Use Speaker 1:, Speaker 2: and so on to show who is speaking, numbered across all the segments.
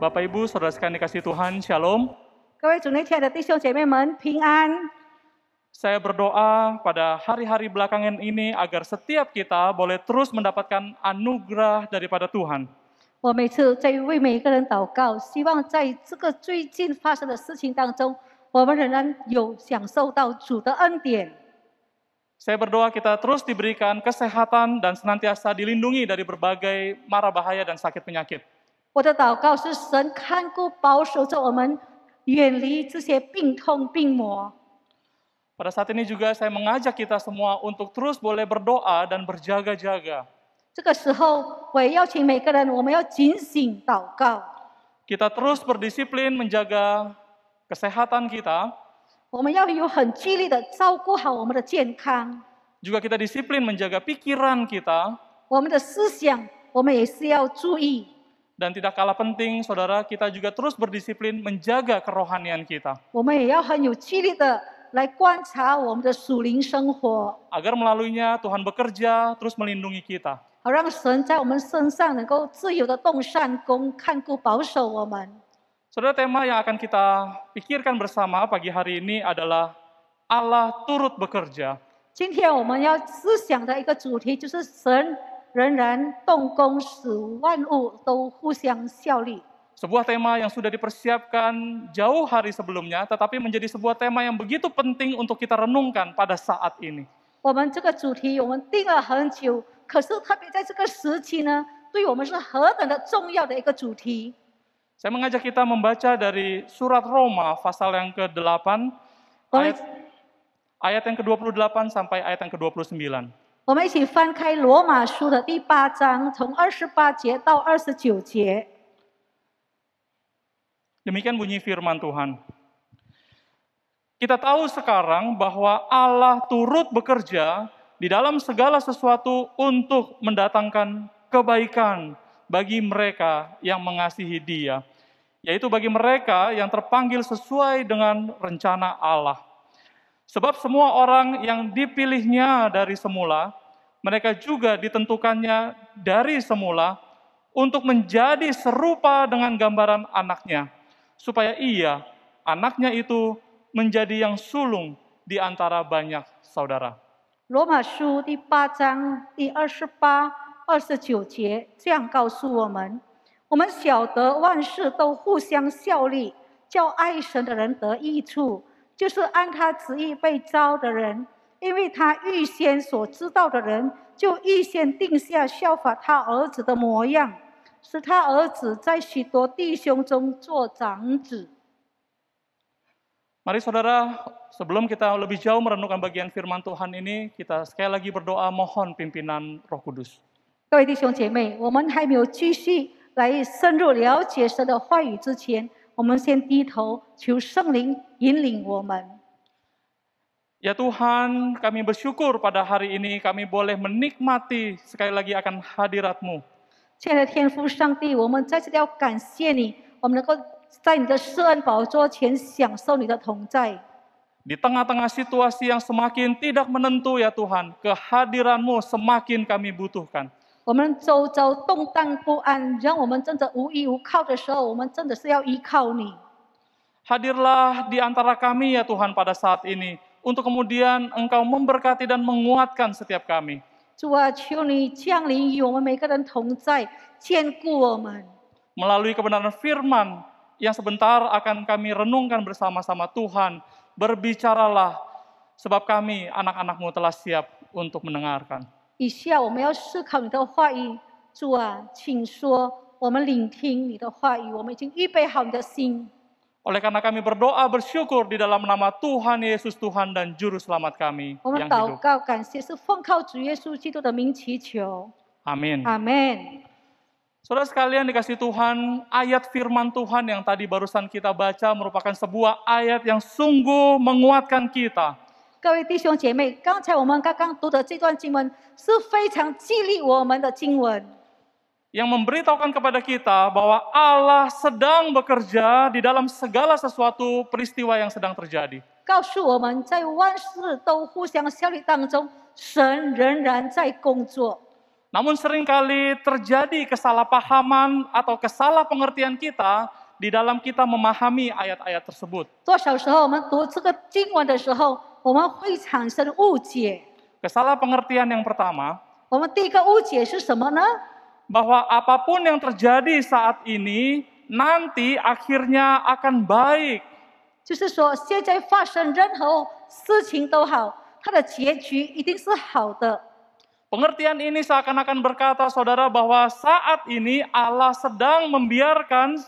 Speaker 1: Bapak Ibu, saudara sekalian dikasih Tuhan, Shalom.
Speaker 2: 各位主内亲爱的弟兄姐妹们，平安！
Speaker 1: Saya berdoa pada hari-hari belakangan ini agar setiap kita boleh terus mendapatkan anugerah daripada Tuhan.
Speaker 2: 我每次在为每一个人祷告，希望在这个最近发生的事情当中，我们仍然有享受到主的恩典。
Speaker 1: Saya berdoa kita terus diberikan kesehatan dan senantiasa dilindungi dari berbagai mara bahaya dan sakit penyakit.
Speaker 2: 我的祷告是神看顾保守着我们，远离这些病痛病魔。
Speaker 1: Pada saat ini juga saya mengajak kita semua untuk terus boleh berdoa dan berjaga-jaga.
Speaker 2: 这个时候，我也邀请每个人，我们要警醒祷告。
Speaker 1: Kita terus berdisiplin menjaga kesehatan kita.
Speaker 2: 我们要有很纪律的照顾好我们的健康，
Speaker 1: Juga kita disiplin menjaga pikiran kita.
Speaker 2: 我们的思想，我们也是要注意。
Speaker 1: Dan tidak kalah penting, saudara, kita juga terus berdisiplin menjaga kerohanian kita.
Speaker 2: 我们也要很有纪律的来观察我们的属灵生活，
Speaker 1: Agar melaluinya Tuhan bekerja, terus melindungi kita.
Speaker 2: 好让神在我们身上能够自由的动善功，看顾保守我们。
Speaker 1: Saudara, tema yang akan kita pikirkan bersama pagi hari ini adalah Allah turut bekerja.
Speaker 2: 今天我们要思想的一个主题就是神仍然动工，使万物都互相效力。
Speaker 1: Sebuah tema yang sudah dipersiapkan jauh hari sebelumnya, tetapi menjadi sebuah tema yang begitu penting untuk kita renungkan pada saat ini.
Speaker 2: 我们这个主题我们定了很久，可是特别在这个时期呢，对我们是何等的重要的一个主题。
Speaker 1: Saya mengajak kita membaca dari surat Roma pasal yang ke-8, ayat yang ke-28 sampai ayat yang ke-29.
Speaker 2: 我们一起翻开罗马书的第8章，从28节到29节。
Speaker 1: Demikian bunyi firman Tuhan. Kita tahu sekarang bahwa Allah turut bekerja di dalam segala sesuatu untuk mendatangkan kebaikan bagi mereka yang mengasihi Dia, yaitu bagi mereka yang terpanggil sesuai dengan rencana Allah. Sebab semua orang yang dipilihnya dari semula, mereka juga ditentukannya dari semula untuk menjadi serupa dengan gambaran anaknya, supaya ia, anaknya itu, menjadi yang sulung di antara banyak saudara.
Speaker 2: 罗马书第8章第28、29节这样告诉我们：我们晓得万事都互相效力，叫爱神的人得益处，就是按他旨意被招的人。因为他预先所知道的人，就预先定下效法他儿子的模样，使他儿子在许多弟兄中做长子。
Speaker 1: Mari saudara, sebelum kita lebih jauh merenungkan bagian firman Tuhan ini, kita sekali lagi berdoa mohon pimpinan Roh Kudus.
Speaker 2: 各位弟兄姐妹，我们还没有继续来深入了解神的话语之前，我们先低头求圣灵引领我们。
Speaker 1: Ya Tuhan, kami bersyukur pada hari ini kami boleh menikmati sekali lagi akan hadirat-Mu.
Speaker 2: 亲爱的天父上帝，我们再次要感谢你，我们能够在你的施恩宝座前享受你的同在。
Speaker 1: Di tengah-tengah situasi yang semakin tidak menentu ya Tuhan, kehadiran-Mu semakin kami butuhkan.
Speaker 2: 我们周遭动荡不安，让我们真的无依无靠的时候，我们真的是要依靠你。
Speaker 1: Hadirlah di antara kami ya Tuhan pada saat ini, untuk kemudian Engkau memberkati dan menguatkan setiap kami.
Speaker 2: 主啊，求你降临与我们每个人同在，坚固我们。
Speaker 1: Melalui kebenaran firman yang sebentar akan kami renungkan bersama-sama Tuhan, berbicaralah, sebab kami anak-anak-Mu telah siap untuk mendengarkan.
Speaker 2: 以下我们要思考你的话语，主啊，请说，我们聆听你的话语，我们已经预备好你的心。
Speaker 1: Oleh karena kami berdoa bersyukur di dalam nama Tuhan Yesus Tuhan dan Juru Selamat kami
Speaker 2: 我们
Speaker 1: yang
Speaker 2: 祷
Speaker 1: hidup.
Speaker 2: 告感谢，是奉靠主耶稣基督的名祈求，
Speaker 1: Amin.
Speaker 2: 阿门。
Speaker 1: Saudara sekalian dikasih Tuhan, ayat firman Tuhan yang tadi barusan kita baca merupakan sebuah ayat yang sungguh menguatkan kita.
Speaker 2: 各位弟兄姐妹，刚才我们刚刚读的这段经文是非常激励我们的经文，
Speaker 1: Yang memberitahukan kepada kita bahwa Allah sedang bekerja di dalam segala sesuatu peristiwa yang sedang terjadi.
Speaker 2: 告诉我们在万事都互相效力当中，神仍然在工作。
Speaker 1: Namun seringkali terjadi kesalahpahaman atau kesalahpengertian kita di dalam kita memahami ayat-ayat tersebut.
Speaker 2: 多少时候我们读这个经文的时候，我们会产生误解。
Speaker 1: Kesalahpengertian yang pertama,
Speaker 2: 我们第一个误解是什么呢？
Speaker 1: bahwa apapun yang terjadi saat ini nanti akhirnya akan baik.
Speaker 2: 就是说，现在发生任何事情都好，它的结局一定是好的。
Speaker 1: Pengertian ini seakan-akan berkata, saudara, bahwa saat ini Allah sedang membiarkan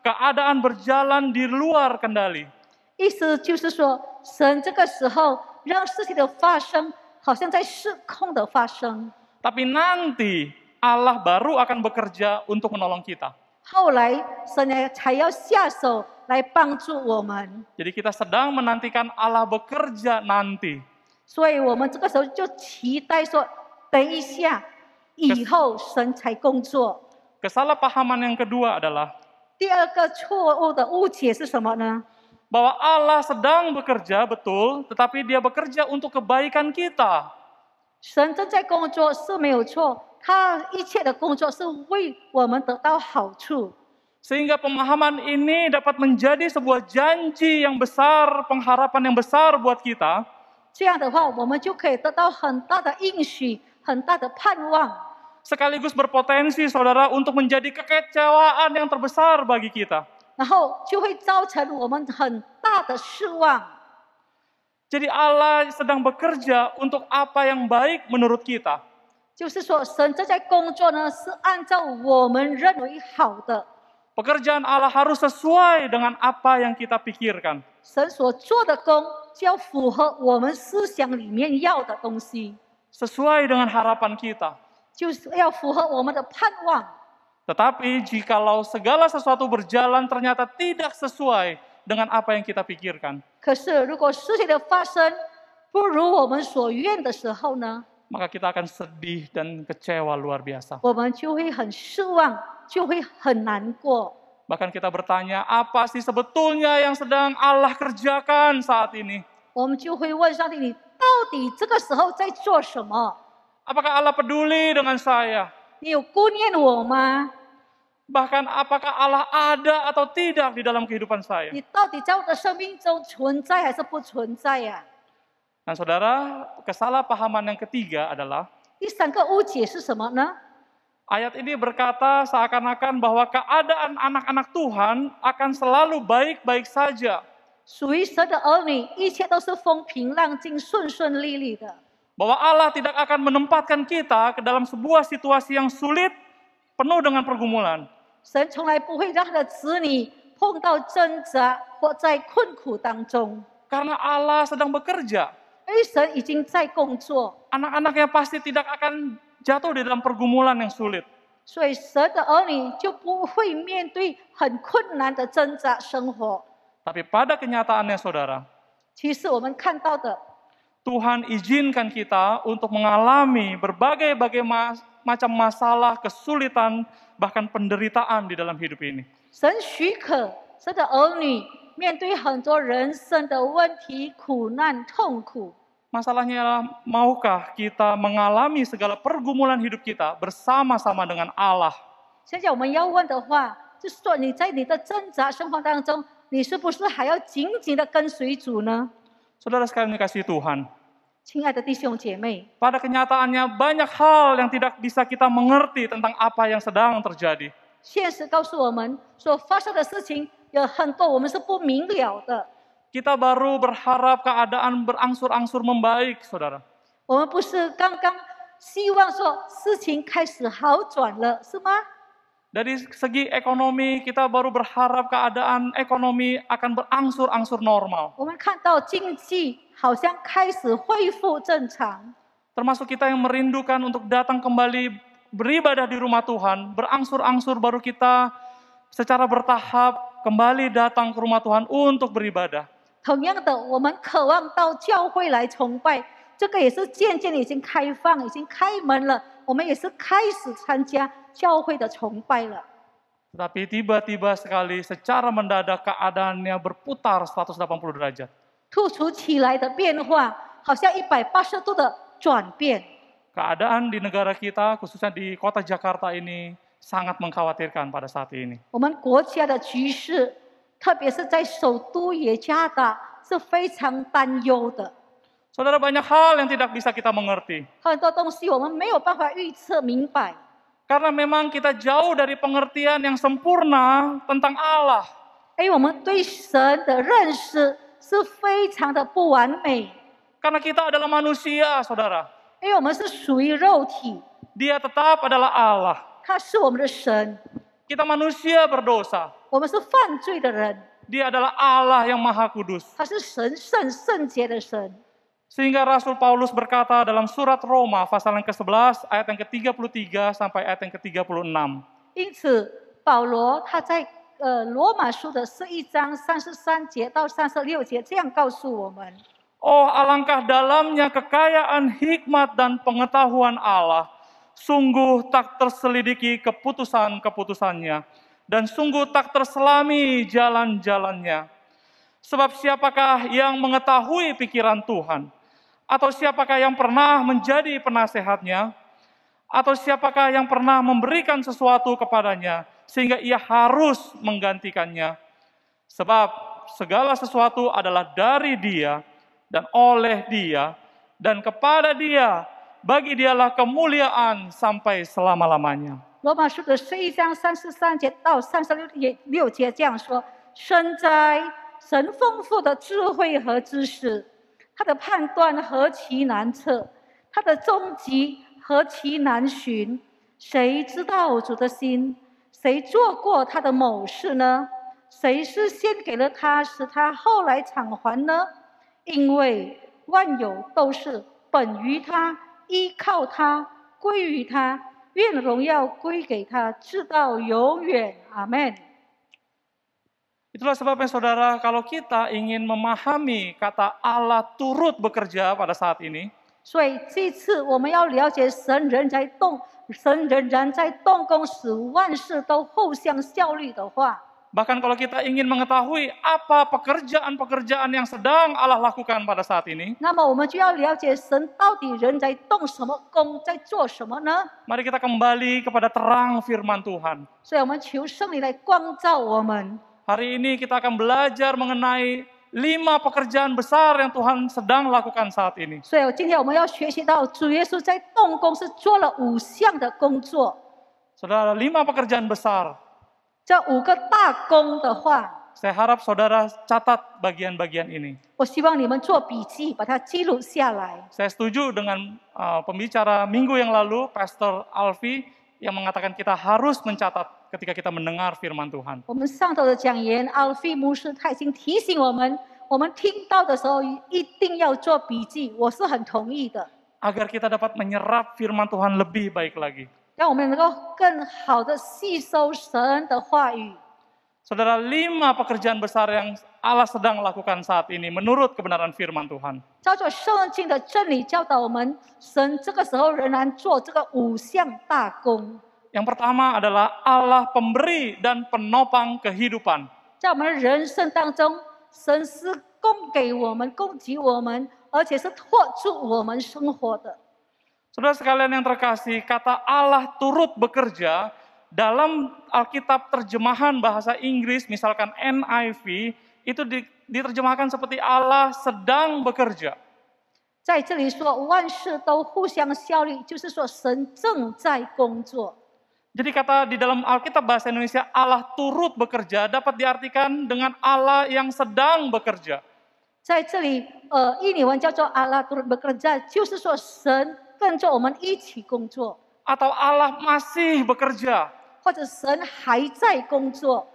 Speaker 1: keadaan berjalan di luar kendali.
Speaker 2: 意思就是说，神这个时候让事情的发生，好像在失控的发生。
Speaker 1: Tapi nanti Allah baru akan bekerja untuk menolong kita.
Speaker 2: 后来，神才要下手来帮助我们。
Speaker 1: Jadi kita sedang menantikan Allah bekerja nanti.
Speaker 2: 所以我们这个时候就期待说，等一下，以后神才工作。
Speaker 1: Kesalahpahaman yang kedua adalah
Speaker 2: 第二个错误的误解是什么呢？
Speaker 1: bahwa Allah sedang bekerja, betul, tetapi Dia bekerja untuk kebaikan kita.
Speaker 2: 神正在工作是没有错，他一切的工作是为我们得到好处。
Speaker 1: Sehingga pemahaman ini dapat menjadi sebuah janji yang besar, pengharapan yang besar buat kita.
Speaker 2: 这样的话，我们就可以得到很大的应许，很大的盼望，
Speaker 1: Sekaligus berpotensi, saudara, untuk menjadi kekecewaan yang terbesar bagi kita.
Speaker 2: 然后就会造成我们很大的失望。
Speaker 1: Jadi Allah sedang bekerja untuk apa yang baik menurut kita.
Speaker 2: 就是说，神正在工作呢，是按照我们认为好的。
Speaker 1: Pekerjaan Allah harus sesuai dengan apa yang kita pikirkan.
Speaker 2: 神所做的工就要符合我们思想里面要的东西，
Speaker 1: Sesuai dengan harapan kita.
Speaker 2: 就是要符合我们的盼望。
Speaker 1: Tetapi jikalau segala sesuatu berjalan ternyata tidak sesuai dengan apa yang kita pikirkan,
Speaker 2: 可是，如果事情的发生不如我们所愿的时候呢，
Speaker 1: maka kita akan sedih dan kecewa luar biasa.
Speaker 2: 我们就会很失望，就会很难过。
Speaker 1: Bahkan kita bertanya, apa sih sebetulnya yang sedang Allah kerjakan saat ini?
Speaker 2: 我们就会问上帝：“你到底这个时候在做什么？
Speaker 1: Apakah Allah peduli dengan saya?
Speaker 2: 你有顾念我吗？
Speaker 1: Bahkan apakah Allah ada atau tidak di dalam kehidupan saya?”
Speaker 2: 你到底在我的生命中存在还是不存在呀、
Speaker 1: Nah saudara, kesalahpahaman yang ketiga adalah
Speaker 2: 第三个误解是什么呢？
Speaker 1: ayat ini berkata seakan-akan bahwa keadaan anak-anak Tuhan akan selalu baik-baik saja.
Speaker 2: 属于神的儿女，一切都是风平浪静、顺顺利利的。
Speaker 1: Bahwa Allah tidak akan menempatkan kita ke dalam sebuah situasi yang sulit, penuh dengan pergumulan.
Speaker 2: 神从来不会让他的子女碰到挣扎或在困苦当中，
Speaker 1: Karena Allah sedang bekerja.
Speaker 2: 因为神已经在工作，
Speaker 1: Anak-anaknya pasti tidak akan jatuh di dalam pergumulan yang sulit.
Speaker 2: 所以神的儿女就不会面对很困难的挣扎生活。
Speaker 1: Tapi pada kenyataannya saudara,
Speaker 2: 其实我们看到的，
Speaker 1: Tuhan izinkan kita untuk mengalami berbagai macam masalah, kesulitan, bahkan penderitaan di dalam hidup ini.
Speaker 2: 神许可神的儿女面对很多人生的问题、苦难、痛苦。
Speaker 1: Masalahnya adalah, maukah kita mengalami segala pergumulan hidup kita bersama-sama dengan Allah?
Speaker 2: 现在我们要问的话，就是说你在你的挣扎生活当中，你是不是还要紧紧的跟随主呢？
Speaker 1: Saudara sekalian dikasihi Tuhan,
Speaker 2: 亲爱的弟兄姐妹，
Speaker 1: pada kenyataannya banyak hal yang tidak bisa kita mengerti tentang apa yang sedang terjadi.
Speaker 2: 现实告诉我们，所发生的事情有很多我们是不明了的。
Speaker 1: Kita baru berharap keadaan berangsur-angsur membaik, saudara.
Speaker 2: 我们不是刚刚希望说事情开始好转了，是吗？
Speaker 1: Dari segi ekonomi, kita baru berharap keadaan ekonomi akan berangsur-angsur normal.
Speaker 2: 我们看到经济好像开始恢复正常，
Speaker 1: Termasuk kita yang merindukan untuk datang kembali beribadah di rumah Tuhan, berangsur-angsur baru kita secara bertahap kembali datang ke rumah Tuhan untuk beribadah.
Speaker 2: 同样的，我们渴望到教会来崇拜，这个也是渐渐已经开放、已经开门了。我们也是开始参加教会的崇拜了。
Speaker 1: Tetapi tiba-tiba sekali secara mendadak keadaannya berputar 180 derajat.
Speaker 2: 突如其来的变化，好像180度的转变。
Speaker 1: keadaan di negara kita, khususnya di kota Jakarta ini, sangat mengkhawatirkan pada saat ini.
Speaker 2: 我们国家的局势，特别是在首都雅加达，是非常担忧的。
Speaker 1: Saudara, banyak hal yang tidak bisa kita mengerti.
Speaker 2: 很多东西我们没有办法预测明白，
Speaker 1: Karena memang kita jauh dari pengertian yang sempurna tentang Allah.
Speaker 2: 因为我们对神的认识是非常的不完美，
Speaker 1: Karena kita adalah manusia, saudara.
Speaker 2: 因为我们是属于肉体，
Speaker 1: Dia tetap adalah Allah.
Speaker 2: 他是我们的神，
Speaker 1: Kita manusia berdosa.
Speaker 2: 我们是犯罪的人，
Speaker 1: Dia adalah Allah yang maha kudus.
Speaker 2: 他是神圣圣洁的神。
Speaker 1: Sehingga Rasul Paulus berkata dalam surat Roma pasal yang ke-11 ayat yang ke-33 sampai ayat yang ke-36.
Speaker 2: 因此，保罗他在罗马书的11章33节到36节这样告诉我们：
Speaker 1: Oh, alangkah dalamnya kekayaan hikmat dan pengetahuan Allah. Sungguh tak terselidiki keputusan-keputusannya. Dan sungguh tak terselami jalan-jalannya. Sebab siapakah yang mengetahui pikiran Tuhan? Atau siapakah yang pernah menjadi penasehatnya? Atau siapakah yang pernah memberikan sesuatu kepadanya sehingga ia harus menggantikannya? Sebab segala sesuatu adalah dari Dia dan oleh Dia dan kepada Dia, bagi Dialah kemuliaan sampai selama-lamanya.
Speaker 2: 罗马书的11章33节到36节这样说：深哉，神丰富的智慧和知识，他的判断何其难测，他的终极何其难寻。谁知道主的心？谁做过他的某事呢？谁是先给了他，使他后来偿还呢？因为万有都是本于他，依靠他，归于他。愿荣耀归给他，直到永远。阿门。
Speaker 1: Itulah sebabnya saudara, kalau kita ingin memahami kata Allah turut bekerja pada saat ini,
Speaker 2: 所以这次我们要了解神仍在动，神仍然在动工，使万事都互相效力的话，
Speaker 1: bahkan kalau kita ingin mengetahui apa pekerjaan-pekerjaan yang sedang Allah lakukan pada saat ini,
Speaker 2: 那么我们就要了解神到底人在动什么工，在做什么呢？
Speaker 1: mari kita kembali kepada terang firman Tuhan.
Speaker 2: 所以我们求圣灵来光照我们。
Speaker 1: Hari ini kita akan belajar mengenai 5 pekerjaan besar yang Tuhan sedang lakukan saat ini.
Speaker 2: 所以今天我们要学习到主耶稣在动工是做了5项的工作，
Speaker 1: Saudara, 5 pekerjaan besar.
Speaker 2: 这5个大工的话，
Speaker 1: Saya harap saudara catat bagian-bagian ini.
Speaker 2: 我希望你们做笔记，把它记录下来。
Speaker 1: Saya setuju dengan pembicara minggu yang lalu, Pastor Alfi, yang mengatakan kita harus mencatat ketika kita mendengar firman Tuhan.
Speaker 2: 我们上头的讲员奥菲牧师他已经提醒我们听到的时候一定要做笔记，我是很同意的。
Speaker 1: Agar kita dapat menyerap firman Tuhan lebih baik lagi.
Speaker 2: 让我们能够更好的吸收神的话语。
Speaker 1: Saudara, 5 pekerjaan besar yang Allah sedang lakukan saat ini menurut kebenaran firman Tuhan.
Speaker 2: 照着圣经的真理教导我们，神这个时候仍然做这个5项大工。
Speaker 1: Yang pertama adalah Allah pemberi dan penopang kehidupan.
Speaker 2: 在我们人生当中，神是供给我们、供给我们，而且是托住我们生活的。
Speaker 1: Saudara sekalian yang terkasih, kata Allah turut bekerja dalam Alkitab terjemahan bahasa Inggris, misalkan NIV, itu diterjemahkan seperti Allah sedang bekerja.
Speaker 2: 在这里说万事都互相效力，就是说神正在工作。
Speaker 1: Jadi kata di dalam Alkitab bahasa Indonesia Allah turut bekerja dapat diartikan dengan Allah yang sedang bekerja.
Speaker 2: 在这里，印尼文叫做阿拉turut bekerja，就是说神跟着我们一起工作，
Speaker 1: Atau Allah masih bekerja.
Speaker 2: 或者神还在工作，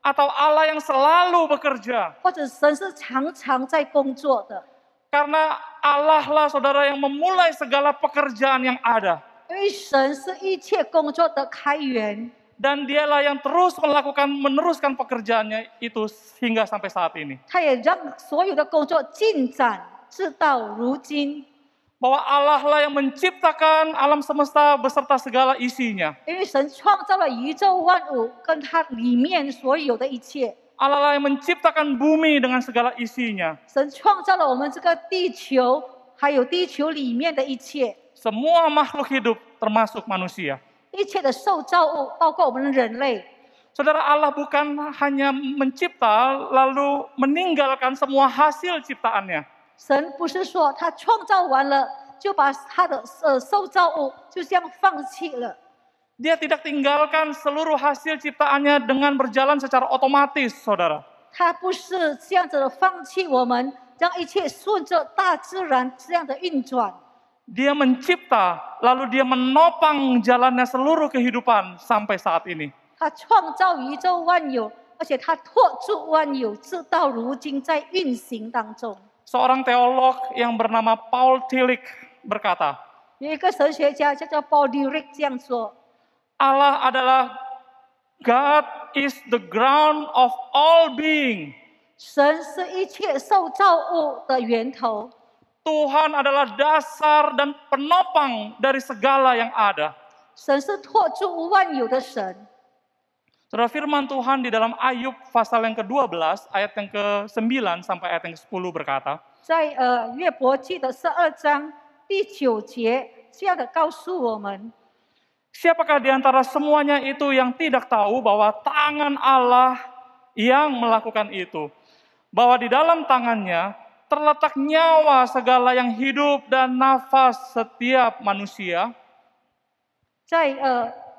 Speaker 1: Atau Allah yang selalu bekerja.
Speaker 2: 或者神是常常在工作的。
Speaker 1: Karena Allah lah saudara yang memulai segala pekerjaan yang ada.
Speaker 2: 因为神是一切工作的开源，
Speaker 1: Dan dialah yang terus meneruskan pekerjaannya itu hingga sampai saat ini.
Speaker 2: 他也让所有的工作进展，直到如今。
Speaker 1: Bahwa Allah lah yang menciptakan alam semesta beserta segala isinya.
Speaker 2: 因为神创造了宇宙万物，跟它里面所有的一切。
Speaker 1: Allah lah yang menciptakan bumi dengan segala isinya.
Speaker 2: 神创造了我们这个地球，还有地球里面的一切。
Speaker 1: semua makhluk hidup termasuk manusia.
Speaker 2: 一切的受造物，包括我们的人类。
Speaker 1: Saudara, Allah bukan hanya mencipta lalu meninggalkan semua hasil ciptaannya.
Speaker 2: 神不是说他创造完了就把他的受造物就这样放弃了，
Speaker 1: Dia tidak tinggalkan seluruh hasil ciptaannya dengan berjalan secara otomatis, saudara.
Speaker 2: 他不是这样子的放弃我们，让一切顺着大自然这样的运转。
Speaker 1: Dia mencipta, lalu dia menopang jalannya seluruh kehidupan sampai saat ini.
Speaker 2: 他创造宇宙万有，而且他托住万有，直到如今在运行当中。
Speaker 1: Seorang teolog yang bernama Paul Tillich berkata,
Speaker 2: 有一个神学家叫做 Paul Tillich 这样说：
Speaker 1: Allah adalah God is the ground of all being.
Speaker 2: 神是一切受造物的源头，
Speaker 1: Tuhan adalah dasar dan penopang dari segala yang ada.
Speaker 2: 神是托住万有的神。
Speaker 1: Saudara, firman Tuhan di dalam Ayub pasal yang ke-12 ayat yang ke-9 sampai ayat yang ke-10 berkata,
Speaker 2: 在约伯记的12章第9节这样的告诉我们：
Speaker 1: Siapakah di antara semuanya itu yang tidak tahu bahwa tangan Allah yang melakukan itu? Bahwa di dalam tangannya terletak nyawa segala yang hidup dan nafas setiap manusia.
Speaker 2: 在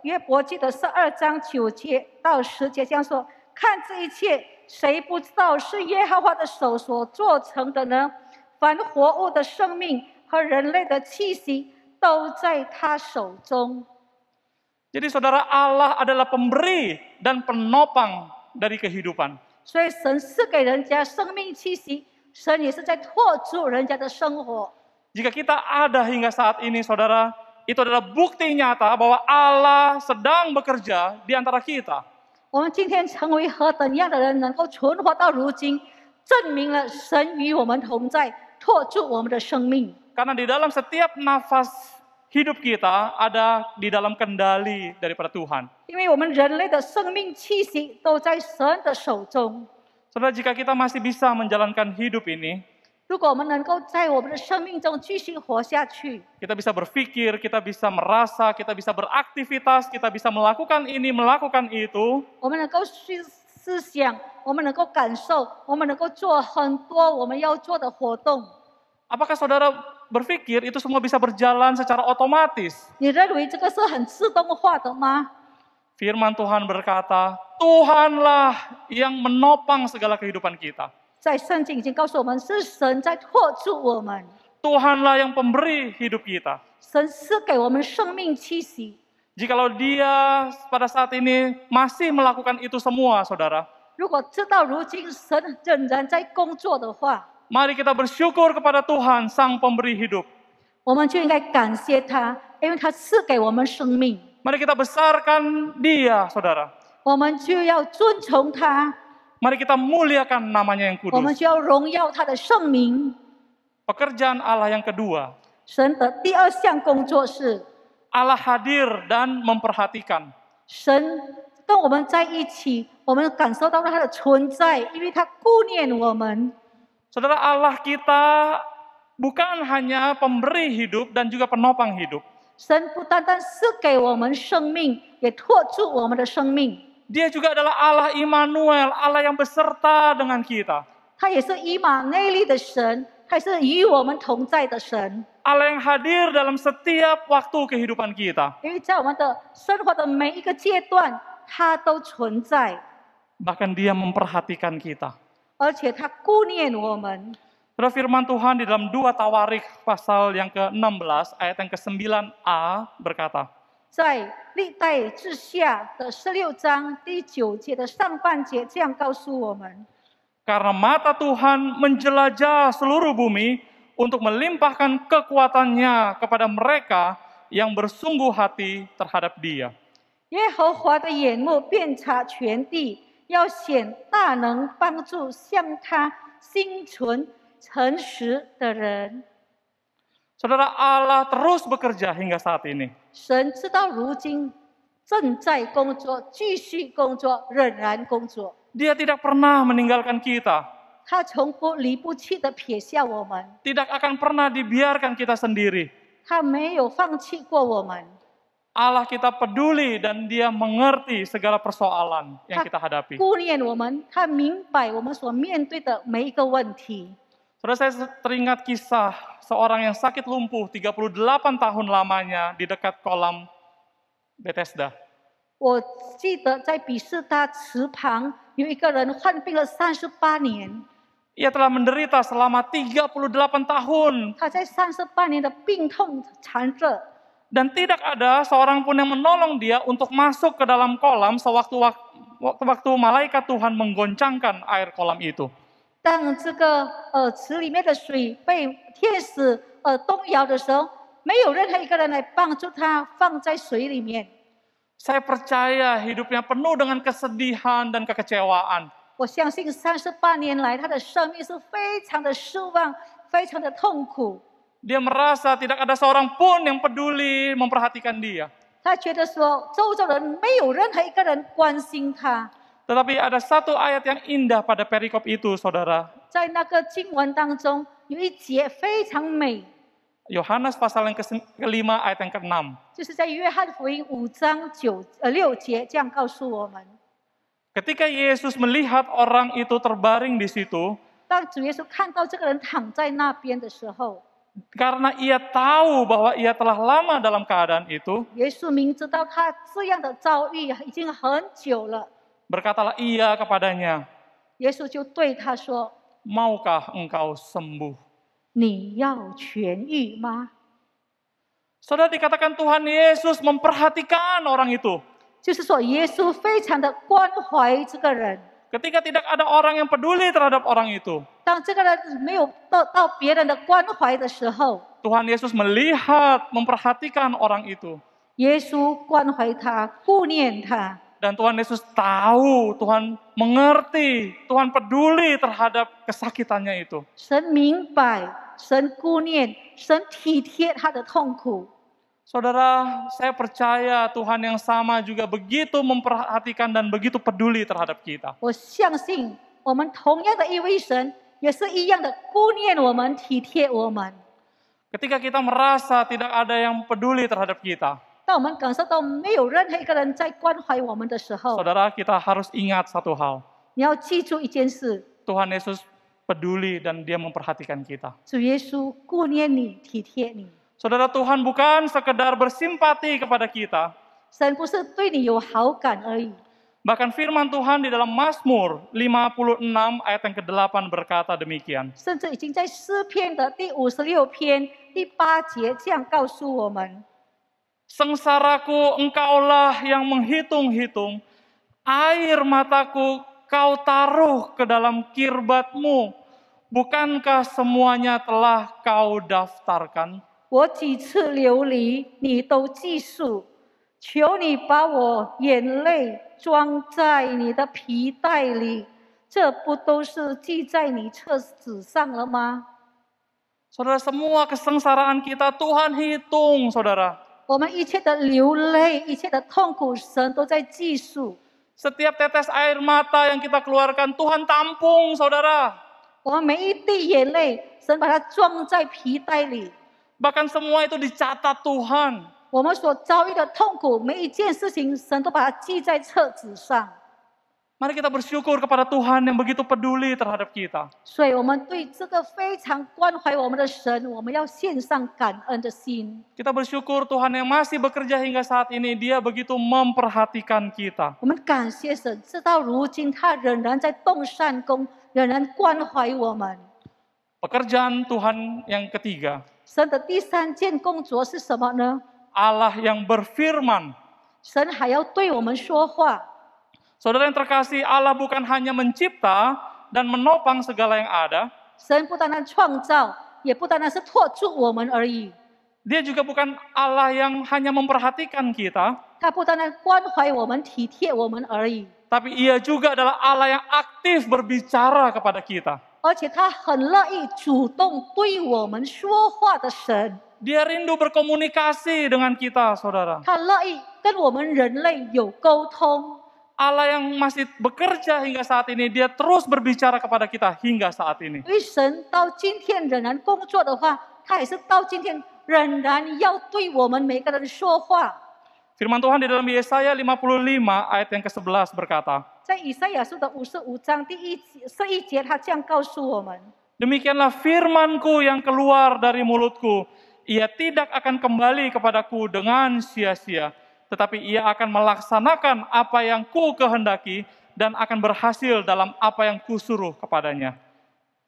Speaker 2: 约伯记的12章9节到10节这样说：看这一切，谁不知道是耶和华的手所做成的呢？凡活物的生命和人类的气息都在他手中。
Speaker 1: Jadi saudara, Allah adalah pemberi dan penopang dari kehidupan.
Speaker 2: 所以神赐给人家生命气息，神也是在托住人家的生活。
Speaker 1: Jika kita ada hingga saat ini, saudara, itu adalah bukti nyata bahwa Allah sedang bekerja di antara kita.
Speaker 2: 我们今天成为何等样的人，能够存活到如今，证明了神与我们同在，托住我们的生命。
Speaker 1: Karena di dalam setiap nafas hidup kita ada di dalam kendali daripada Tuhan.
Speaker 2: 因为我们人类的生命气息都在神的手中。
Speaker 1: Saudara, jika kita masih bisa menjalankan hidup ini,
Speaker 2: 如果我们能够在我们的生命中继续活下去，
Speaker 1: kita bisa berpikir, kita bisa merasa, kita bisa beraktivitas, kita bisa melakukan ini, melakukan itu,
Speaker 2: 我们能够去思想，我们能够感受，我们能够做很多我们要做的活动。
Speaker 1: apakah saudara berpikir itu semua bisa berjalan secara otomatis?
Speaker 2: 你认为这个是很自动化的吗？
Speaker 1: Firman Tuhan berkata, Tuhanlah yang menopang segala kehidupan kita.
Speaker 2: 在圣经已经告诉我们，是神在托住我们，
Speaker 1: Tuhanlah yang pemberi hidup kita.
Speaker 2: 神赐给我们生命气息。
Speaker 1: Jikalau dia pada saat ini masih melakukan itu semua, saudara,
Speaker 2: 如果知道如今神仍然在工作的话，
Speaker 1: mari kita bersyukur kepada Tuhan, Sang Pemberi hidup.
Speaker 2: 我们就应该感谢他，因为他赐给我们生命。
Speaker 1: Mari kita besarkan Dia, saudara.
Speaker 2: 我们就要尊崇他，
Speaker 1: Mari kita muliakan namanya yang
Speaker 2: 我们
Speaker 1: kudus.
Speaker 2: 就要荣耀他的圣名。
Speaker 1: Pekerjaan Allah yang kedua,
Speaker 2: 神的第二项工作是，
Speaker 1: Allah hadir dan memperhatikan.
Speaker 2: 神跟我们在一起，我们感受到他的存在，因为他顾念我们。
Speaker 1: Saudara, Allah kita bukan hanya pemberi hidup dan juga penopang hidup.
Speaker 2: 神不单单赐给我们生命，也托住我们的生命。
Speaker 1: Dia juga adalah Allah Immanuel, Allah yang beserta dengan kita.
Speaker 2: 他也是以马内利的神，他也是与我们同在的神。
Speaker 1: Allah yang hadir dalam setiap waktu kehidupan kita.
Speaker 2: 因为在我们的生活的每一个阶段，他都存在，
Speaker 1: Bahkan Dia memperhatikan kita.
Speaker 2: 而且他顾念我们。
Speaker 1: Saudara, firman Tuhan di dalam 2 Tawarikh pasal yang ke-16 ayat yang ke-9a berkata,
Speaker 2: 在历代志下的16章第9节的上半节这样告诉我们：
Speaker 1: Karena mata Tuhan menjelajah seluruh bumi untuk melimpahkan kekuatannya kepada mereka yang bersungguh hati terhadap Dia.
Speaker 2: 耶和华的眼目遍察全地，要显大能，帮助向他心存诚实的人。
Speaker 1: Saudara, Allah terus bekerja hingga saat ini.
Speaker 2: 神知道如今正在工作，继续工作，仍然工作。
Speaker 1: Dia tidak pernah meninggalkan kita.
Speaker 2: 他从不离不弃的撇下我们，
Speaker 1: Tidak akan pernah dibiarkan kita sendiri.
Speaker 2: 他没有放弃过我们，
Speaker 1: Allah kita peduli dan dia mengerti segala persoalan yang kita hadapi.
Speaker 2: 顾念我们，他明白我们所面对的每一个问题。
Speaker 1: Saudara, saya teringat kisah seorang yang sakit lumpuh 38 tahun lamanya di dekat kolam Bethesda.
Speaker 2: 我记得在比斯大池旁有一个人患病了38年，
Speaker 1: Ia telah menderita selama 38 tahun
Speaker 2: 他在38年的病痛缠着，
Speaker 1: dan tidak ada seorang pun yang menolong dia untuk masuk ke dalam kolam sewaktu malaikat Tuhan menggoncangkan air kolam itu.
Speaker 2: 当这个池里面的水被天使动摇的时候，没有任何一个人来帮助他放在水里面。
Speaker 1: Saya percaya hidupnya penuh dengan kesedihan dan kekecewaan.
Speaker 2: 我相信38年来他的生命是非常的失望，非常的痛苦。
Speaker 1: Dia merasa tidak ada seorang pun yang peduli memperhatikan dia.
Speaker 2: 他觉得说周遭人没有任何一个人关心他。
Speaker 1: Tetapi ada satu ayat yang indah pada perikop itu, saudara.
Speaker 2: 在那个经文当中有一节非常美，
Speaker 1: Yohanes pasal yang ke-5 ayat yang ke-6.
Speaker 2: 就是在约翰福音5章6节这样告诉我们：
Speaker 1: Ketika Yesus melihat orang itu terbaring di situ,
Speaker 2: 当主耶稣看到这个人躺在那边的时候，
Speaker 1: karena ia tahu bahwa ia telah lama dalam keadaan itu,
Speaker 2: 耶稣明知道他这样的遭遇已经很久了，
Speaker 1: berkatalah ia kepadanya,
Speaker 2: 耶稣就对他说
Speaker 1: maukah engkau sembuh?：“
Speaker 2: 你要痊愈吗
Speaker 1: Saudara, dikatakan Tuhan Yesus memperhatikan orang itu.？”
Speaker 2: 就是说，耶稣非常的关怀这个人。
Speaker 1: Ketika tidak ada orang yang peduli terhadap orang itu,
Speaker 2: 当这个人没有得到别人的关怀的时候，
Speaker 1: Tuhan Yesus melihat, memperhatikan orang itu.
Speaker 2: 耶稣关怀他，顾念他。
Speaker 1: Dan Tuhan Yesus tahu, Tuhan mengerti, Tuhan peduli terhadap kesakitannya itu.
Speaker 2: 神明白，神顾念，神体贴他的痛苦。
Speaker 1: Saudara, saya percaya Tuhan yang sama juga begitu memperhatikan dan begitu peduli terhadap kita.
Speaker 2: 我相信我们同样的一位神，也是一样的顾念我们、体贴我们。
Speaker 1: Ketika kita merasa tidak ada yang peduli terhadap kita,
Speaker 2: 当我们感受到没有任何一个人在关怀我们的时候，
Speaker 1: saudara, kita harus ingat satu hal.
Speaker 2: 你要记住一件事：
Speaker 1: Tuhan Yesus peduli dan dia memperhatikan kita.
Speaker 2: 主耶稣顾念你、体贴你。
Speaker 1: Saudara, Tuhan bukan sekedar bersimpati kepada kita.
Speaker 2: 神不是对你有好感而已。
Speaker 1: Bahkan firman Tuhan di dalam Mazmur 56 ayat yang ke-8 berkata demikian.
Speaker 2: 甚至已经在诗篇的第56篇第8节这样告诉我们：
Speaker 1: Sengsaraku engkaulah yang menghitung-hitung, air mataku kau taruh ke dalam kirbatmu, bukankah semuanya telah kau daftarkan?
Speaker 2: 我几次流离，你都记数，求你把我眼泪装在你的皮带里，这不都是记在你册子上了吗？
Speaker 1: Saudara, semua kesengsaraan kita Tuhan hitung, saudara.
Speaker 2: 我们一切的流泪，一切的痛苦，神都在记数。
Speaker 1: Setiap tetes air mata yang kita keluarkan, Tuhan tampung, saudara.
Speaker 2: 我们每一滴眼泪，神把它装在皮带里。
Speaker 1: Bahkan semua itu dicatat Tuhan.
Speaker 2: 我们所遭遇的痛苦，每一件事情，神都把它记在册子上。
Speaker 1: Mari kita bersyukur kepada Tuhan yang begitu peduli terhadap kita.
Speaker 2: 所以，我们对这个非常关怀我们的神，我们要献上感恩的心。
Speaker 1: Kita bersyukur Tuhan yang masih bekerja hingga saat ini, Dia begitu memperhatikan kita.
Speaker 2: 我们感谢神，直到如今，他仍然在动善功，仍然关怀我们。
Speaker 1: Pekerjaan Tuhan yang ketiga,
Speaker 2: 神的第三件工作是什么呢？
Speaker 1: Allah yang berfirman.
Speaker 2: 神还要对我们说话。
Speaker 1: Saudara yang terkasih, Allah bukan hanya mencipta dan menopang segala yang ada.
Speaker 2: 神不单单创造，也不单单是托住我们而已。
Speaker 1: Dia juga bukan Allah yang hanya memperhatikan kita,
Speaker 2: 他不单单关怀我们、体贴我们而已，
Speaker 1: tapi Ia juga adalah Allah yang aktif berbicara kepada kita.
Speaker 2: 而且他很乐意主动对我们说话的神。
Speaker 1: Dia rindu berkomunikasi dengan kita, saudara.
Speaker 2: 他乐意跟我们人类有沟通。
Speaker 1: Allah yang masih bekerja hingga saat ini, Dia terus berbicara kepada kita hingga saat ini.
Speaker 2: 因为神到今天仍然工作的话，他也是到今天仍然要对我们每个人说话。
Speaker 1: Firman Tuhan di dalam Yesaya 55 ayat yang ke-11 berkata,
Speaker 2: 在以赛亚书的55章第11节，他这样告诉我们：
Speaker 1: Demikianlah firman-Ku yang keluar dari mulut-Ku, ia tidak akan kembali kepadaku dengan sia-sia, tetapi ia akan melaksanakan apa yang Ku kehendaki dan akan berhasil dalam apa yang Kusuruh kepadanya.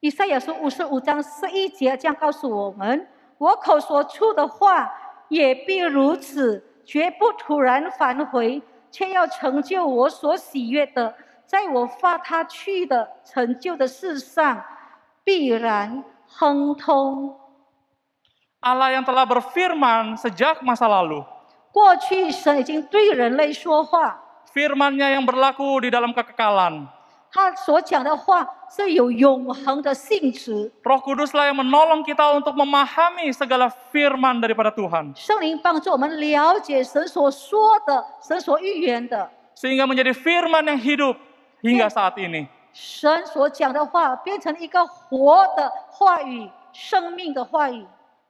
Speaker 2: 以赛亚书55章11节这样告诉我们：我口所出的话也必如此，绝不突然返回，却要成就我所喜悦的，在我发他去的成就的事上，必然亨通。
Speaker 1: Allah yang telah berfirman sejak masa lalu,
Speaker 2: 过去神已经对人类说话，
Speaker 1: firman-Nya yang berlaku di dalam kekekalan.
Speaker 2: 他所讲的话是有永恒的性质。
Speaker 1: Roh Kuduslah yang menolong kita untuk memahami segala firman daripada Tuhan,
Speaker 2: 圣灵帮助我们了解神所说的、神所预言的，
Speaker 1: sehingga menjadi firman yang hidup hingga saat ini.
Speaker 2: 神所讲的话变成一个活的话语、生命的话语。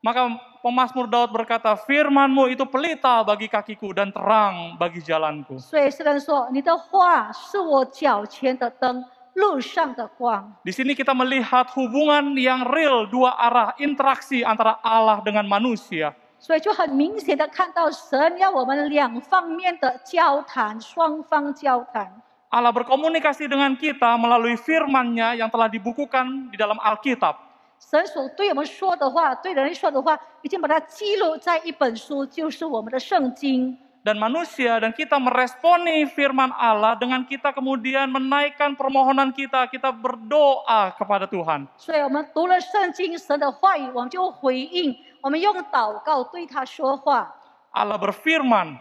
Speaker 1: Maka pemazmur Daud berkata, firman-Mu itu pelita bagi kakiku dan terang bagi jalanku.
Speaker 2: 所以诗人说：“你的话是我脚前的灯，路上的光。”
Speaker 1: Di sini kita melihat hubungan yang real, dua arah, interaksi antara Allah dengan manusia.
Speaker 2: 所以就很明显的看到神要我们两方面的交谈，双方交谈。
Speaker 1: Allah berkomunikasi dengan kita melalui firman-Nya yang telah dibukukan di dalam Alkitab.
Speaker 2: 神所对我们说的话，对人类说的话，已经把它记录在一本书，就是我们的圣经。
Speaker 1: Dan manusia dan kita meresponi firman Allah dengan kita kemudian menaikkan permohonan kita, kita berdoa kepada Tuhan.
Speaker 2: 所以我们读了圣经，神的话语，我们就回应，我们用祷告对他说话，
Speaker 1: Allah berfirman,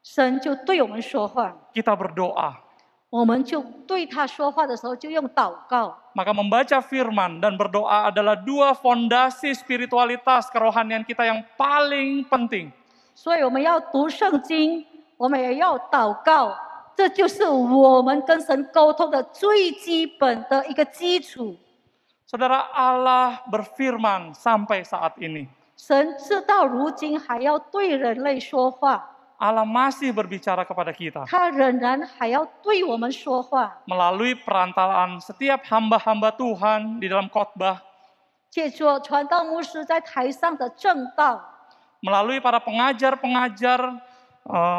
Speaker 2: 神就对我们说话。
Speaker 1: kita berdoa.
Speaker 2: 我们就对他说话的时候，就用祷告。
Speaker 1: Maka membaca firman dan berdoa adalah dua fondasi spiritualitas kerohanian kita yang paling penting.
Speaker 2: 所以我们要读圣经，我们也要祷告，这就是我们跟神沟通的最基本的一个基础。
Speaker 1: Saudara, Allah berfirman sampai saat ini.
Speaker 2: 神直到如今还要对人类说话，
Speaker 1: Allah masih berbicara kepada kita
Speaker 2: 他仍然还要对我们说话，
Speaker 1: melalui perantaraan setiap hamba-hamba Tuhan di dalam khotbah,
Speaker 2: 借着传道牧师在台上的正道，
Speaker 1: melalui para pengajar-pengajar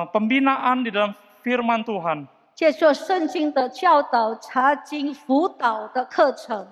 Speaker 1: pembinaan di dalam firman Tuhan,
Speaker 2: 借着圣经的教导、查经、辅导的课程，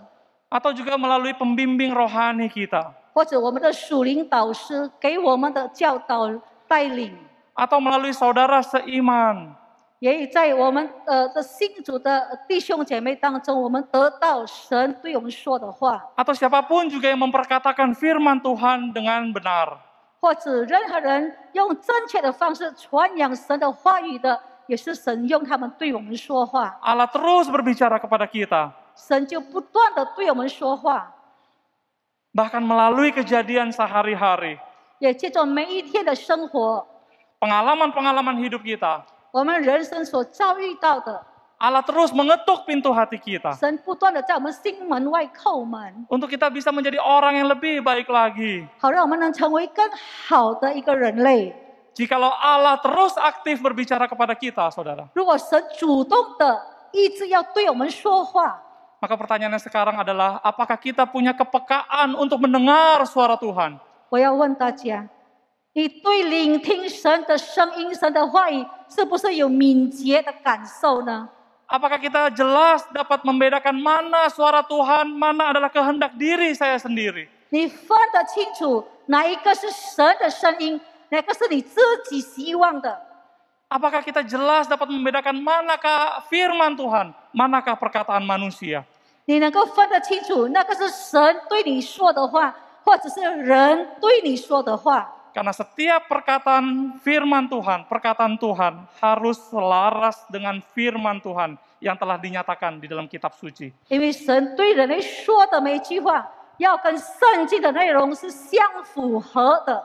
Speaker 1: atau juga melalui pembimbing rohani kita,
Speaker 2: 或者我们的属灵导师给我们的教导带领，
Speaker 1: atau melalui saudara seiman,
Speaker 2: 也在我们的信主的弟兄姐妹当中，我们得到神对我们说的话，
Speaker 1: atau siapapun juga yang memperkatakan firman Tuhan dengan benar.
Speaker 2: 或者任何人用正确的方式传扬神的话语的，也是神用他们对我们说话，
Speaker 1: Allah terus berbicara kepada kita,
Speaker 2: 神就不断的对我们说话，
Speaker 1: bahkan melalui kejadian sehari-hari,
Speaker 2: 也借着每一天的生活，
Speaker 1: pengalaman-pengalaman hidup kita.
Speaker 2: 我们人生所遭遇到的，
Speaker 1: Allah terus mengetuk pintu hati kita
Speaker 2: 神不断的在我们心门外叩门，
Speaker 1: untuk kita bisa menjadi orang yang lebih baik lagi.
Speaker 2: 好让我们能成为更好的一个人类。
Speaker 1: Jikalau Allah terus aktif berbicara kepada kita, saudara,
Speaker 2: 如果神主动的意志要对我们说话，
Speaker 1: maka pertanyaannya sekarang adalah, apakah kita punya kepekaan untuk mendengar suara Tuhan?
Speaker 2: 我要问大家，你对聆听神的声音、神的话语，是不是有敏捷的感受呢？
Speaker 1: Apakah kita jelas dapat membedakan mana suara Tuhan, mana adalah kehendak diri saya sendiri?
Speaker 2: 你分得清楚哪一个是神的声音，哪个是你自己希望的？
Speaker 1: Apakah kita jelas dapat membedakan manakah firman Tuhan, manakah perkataan manusia?
Speaker 2: 你能够分得清楚那个是神对你说的话，或者是人对你说的话？
Speaker 1: Karena setiap perkataan firman Tuhan, perkataan Tuhan harus selaras dengan firman Tuhan yang telah dinyatakan di dalam kitab suci.
Speaker 2: 因为神对人类说的每一句话，要跟圣经的内容是相符合的。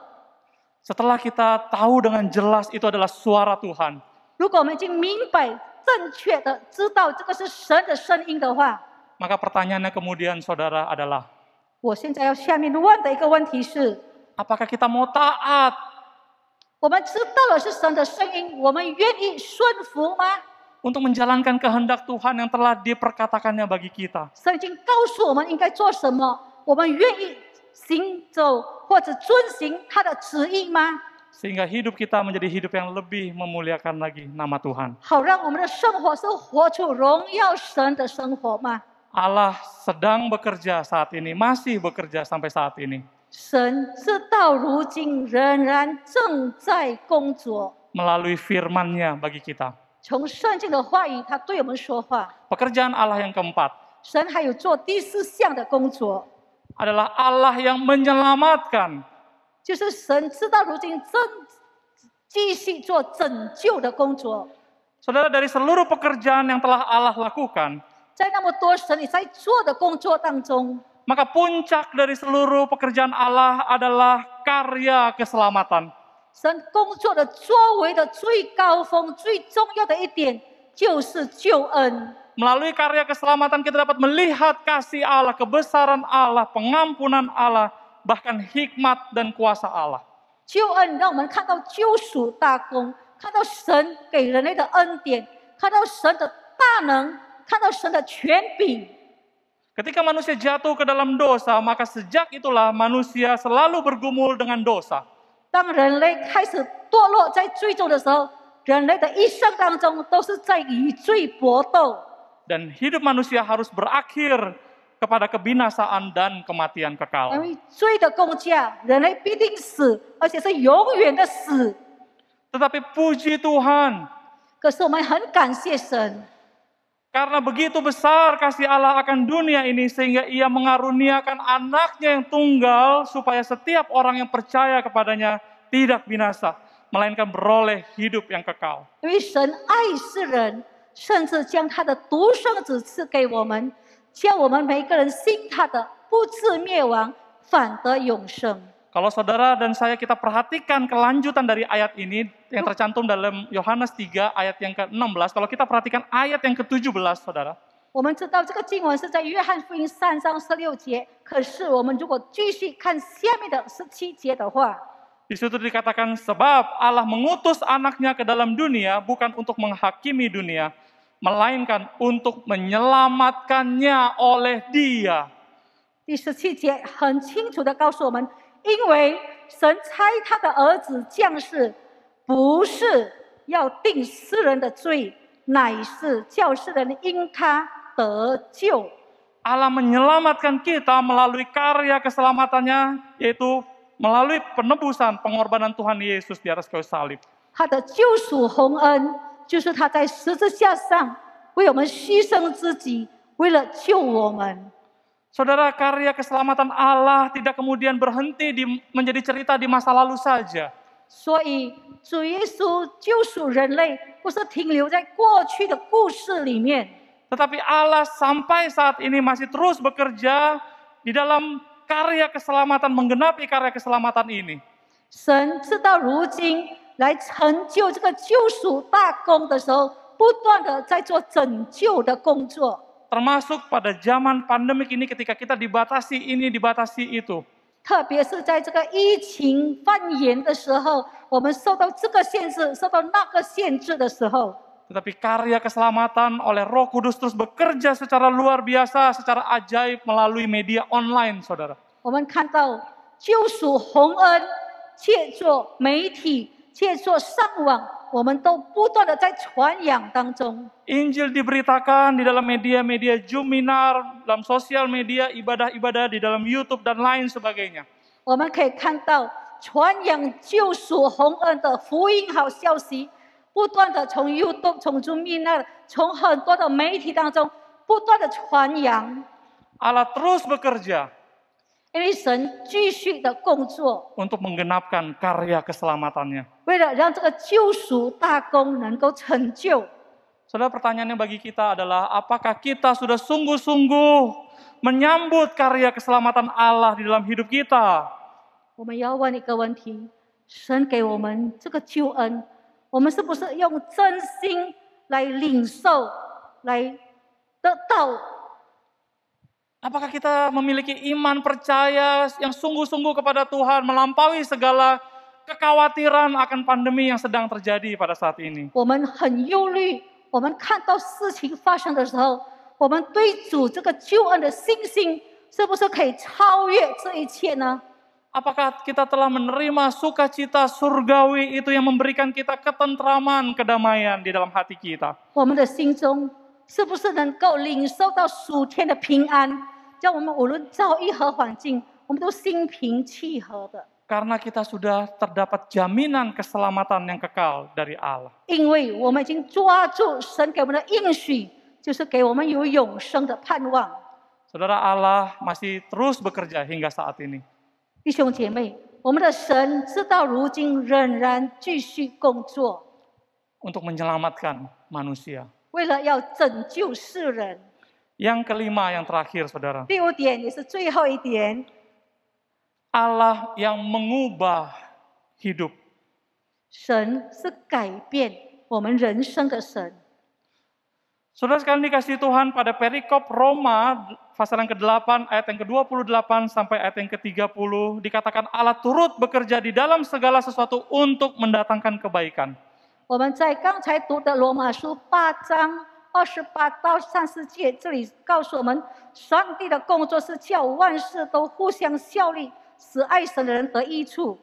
Speaker 1: Setelah kita tahu dengan jelas itu adalah suara Tuhan,
Speaker 2: 如果我们已经明白、正确的知道这个是神的声音的话，
Speaker 1: maka pertanyaannya kemudian saudara adalah,
Speaker 2: 我现在要下面问的一个问题是：
Speaker 1: Apakah kita mau taat
Speaker 2: 我们知道了是神的声音，我们愿意顺服吗？
Speaker 1: untuk menjalankan kehendak Tuhan yang telah diperkatakannya bagi kita?
Speaker 2: 圣经告诉我们应该做什么，我们愿意行走或者遵行他的旨意吗？
Speaker 1: Sehingga hidup kita menjadi hidup yang lebih memuliakan lagi nama Tuhan.
Speaker 2: 好让我们的生活是活出荣耀神的生活吗？
Speaker 1: Allah sedang bekerja saat ini, masih bekerja sampai saat ini.
Speaker 2: 神直到如今仍然正在工作，
Speaker 1: Melalui firman-Nya bagi kita.
Speaker 2: 从圣经的话语，他对我们说话。
Speaker 1: Pekerjaan Allah yang keempat
Speaker 2: 神还有做第四项的工作，
Speaker 1: adalah Allah yang menyelamatkan.
Speaker 2: 就是神直到如今继续做拯救的工作。
Speaker 1: Saudara, dari seluruh pekerjaan yang telah Allah lakukan,
Speaker 2: 在那么多神你在做的工作当中，
Speaker 1: maka puncak dari seluruh pekerjaan Allah adalah karya keselamatan.
Speaker 2: 神工作的作为的最高峰、最重要的一点就是救恩。
Speaker 1: Melalui karya keselamatan kita dapat melihat kasih Allah, kebesaran Allah, pengampunan Allah, bahkan hikmat dan kuasa Allah.
Speaker 2: 救恩让我们看到救赎大功，看到神给人类的恩典，看到神的大能，看到神的权柄。
Speaker 1: Ketika manusia jatuh ke dalam dosa, maka sejak itulah manusia selalu bergumul dengan dosa.
Speaker 2: 当人类开始堕落在罪中的时候，人类的一生当中都是在与罪搏斗。
Speaker 1: Dan hidup manusia harus berakhir kepada kebinasaan dan kematian
Speaker 2: 因
Speaker 1: kekal.
Speaker 2: 为罪的工价，人类必定死，而且是永远的死。
Speaker 1: Tetapi puji Tuhan,
Speaker 2: 可是我们很感谢神，
Speaker 1: karena begitu besar kasih Allah akan dunia ini sehingga ia mengaruniakan anaknya yang tunggal supaya setiap orang yang percaya kepadanya tidak binasa, melainkan beroleh hidup yang kekal.
Speaker 2: 因为神爱世人，甚至将他的独生子赐给我们，叫我们每个人信他的，不至灭亡，反得永生。
Speaker 1: Kalau saudara dan saya kita perhatikan kelanjutan dari ayat ini yang tercantum dalam Yohanes 3 ayat yang ke-16. Kalau kita perhatikan ayat yang ke-17, saudara.
Speaker 2: 我们知道这个经文是在约翰福音3章16节，可是我们如果继续看下面的17节的话，
Speaker 1: Di situ dikatakan sebab Allah mengutus anaknya ke dalam dunia bukan untuk menghakimi dunia, melainkan untuk menyelamatkannya oleh Dia.
Speaker 2: 第17节很清楚的告诉我们，因为神差他的儿子降世，不是要定世人的罪，乃是叫世人因他得救。
Speaker 1: Allah menyelamatkan kita melalui karya keselamatannya, yaitu melalui penebusan pengorbanan Tuhan Yesus di atas kayu salib.
Speaker 2: 他的救赎洪恩，就是他在十字架上为我们牺牲自己，为了救我们。
Speaker 1: Saudara, karya keselamatan Allah tidak kemudian berhenti menjadi cerita di masa lalu saja.
Speaker 2: 所以主耶稣救赎人类，不是停留在过去的故事里面，
Speaker 1: Tetapi Allah sampai saat ini masih terus bekerja di dalam karya keselamatan, menggenapi karya keselamatan ini.
Speaker 2: 神直到如今来成就这个救赎大功的时候，不断的在做拯救的工作。
Speaker 1: Termasuk pada zaman pandemik ini ketika kita dibatasi ini, dibatasi itu.
Speaker 2: 特别是在这个疫情蔓延的时候，我们受到这个限制，受到那个限制的时候，
Speaker 1: Tetapi karya keselamatan oleh Roh Kudus terus bekerja secara luar biasa, secara ajaib melalui media online, saudara.
Speaker 2: 我们看到救赎洪恩，借作媒体，借作上网，我们都不断的在传扬当中。
Speaker 1: Injil diberitakan di dalam media-media Juminar, dalam sosial media, ibadah-ibadah di dalam YouTube dan lain sebagainya.
Speaker 2: 我们可以看到传扬救赎洪恩的福音好消息，不断的从 YouTube、从 Juminar、从很多的媒体当中不断的传扬。
Speaker 1: Allah terus bekerja
Speaker 2: 因为神继续的工作，
Speaker 1: untuk menggenapkan karya keselamatannya.
Speaker 2: 为了让这个救赎大功能够成就。
Speaker 1: Saudara, pertanyaannya bagi kita adalah apakah kita sudah sungguh-sungguh menyambut karya keselamatan Allah di dalam hidup kita?
Speaker 2: 我们要问一个问题：神给我们这个救恩，我们是不是用真心来领受，来得到
Speaker 1: Apakah kita memiliki iman percaya yang sungguh-sungguh kepada Tuhan, melampaui segala kekhawatiran akan pandemi yang sedang terjadi pada saat ini?
Speaker 2: 我们很忧虑，我们看到事情发生的时候，我们对主这个救恩的信心，是不是可以超越这一切呢？
Speaker 1: Apakah kita telah menerima sukacita surgawi itu yang memberikan kita ketentraman, kedamaian di dalam hati kita?
Speaker 2: 我们的心中是不是能够领受到属天的平安，叫我们无论遭遇何环境，我们都心平气和的？
Speaker 1: Karena kita sudah terdapat jaminan keselamatan yang kekal dari Allah.
Speaker 2: 因为我们已经抓住神给我们的应许，就是给我们有永生的盼望。
Speaker 1: Saudara, Allah masih terus bekerja hingga saat ini.
Speaker 2: 弟兄姐妹，我们的神直到如今仍然继续工作，
Speaker 1: Untuk menyelamatkan manusia.
Speaker 2: 为了要拯救世人。
Speaker 1: Yang kelima, yang terakhir, saudara.
Speaker 2: 第五点也是最后一点，
Speaker 1: Allah yang mengubah hidup.
Speaker 2: 神是改变我们人生的神。
Speaker 1: Saudara sekalian dikasihi Tuhan, pada perikop Roma pasal yang ke-8 ayat yang ke-28 sampai ayat yang ke-30 dikatakan Allah turut bekerja di dalam segala sesuatu untuk mendatangkan kebaikan.
Speaker 2: 我们在刚才读的罗马书8章28到34节，这里告诉我们，上帝的工作是叫万事都互相效力，使爱神的人得益处。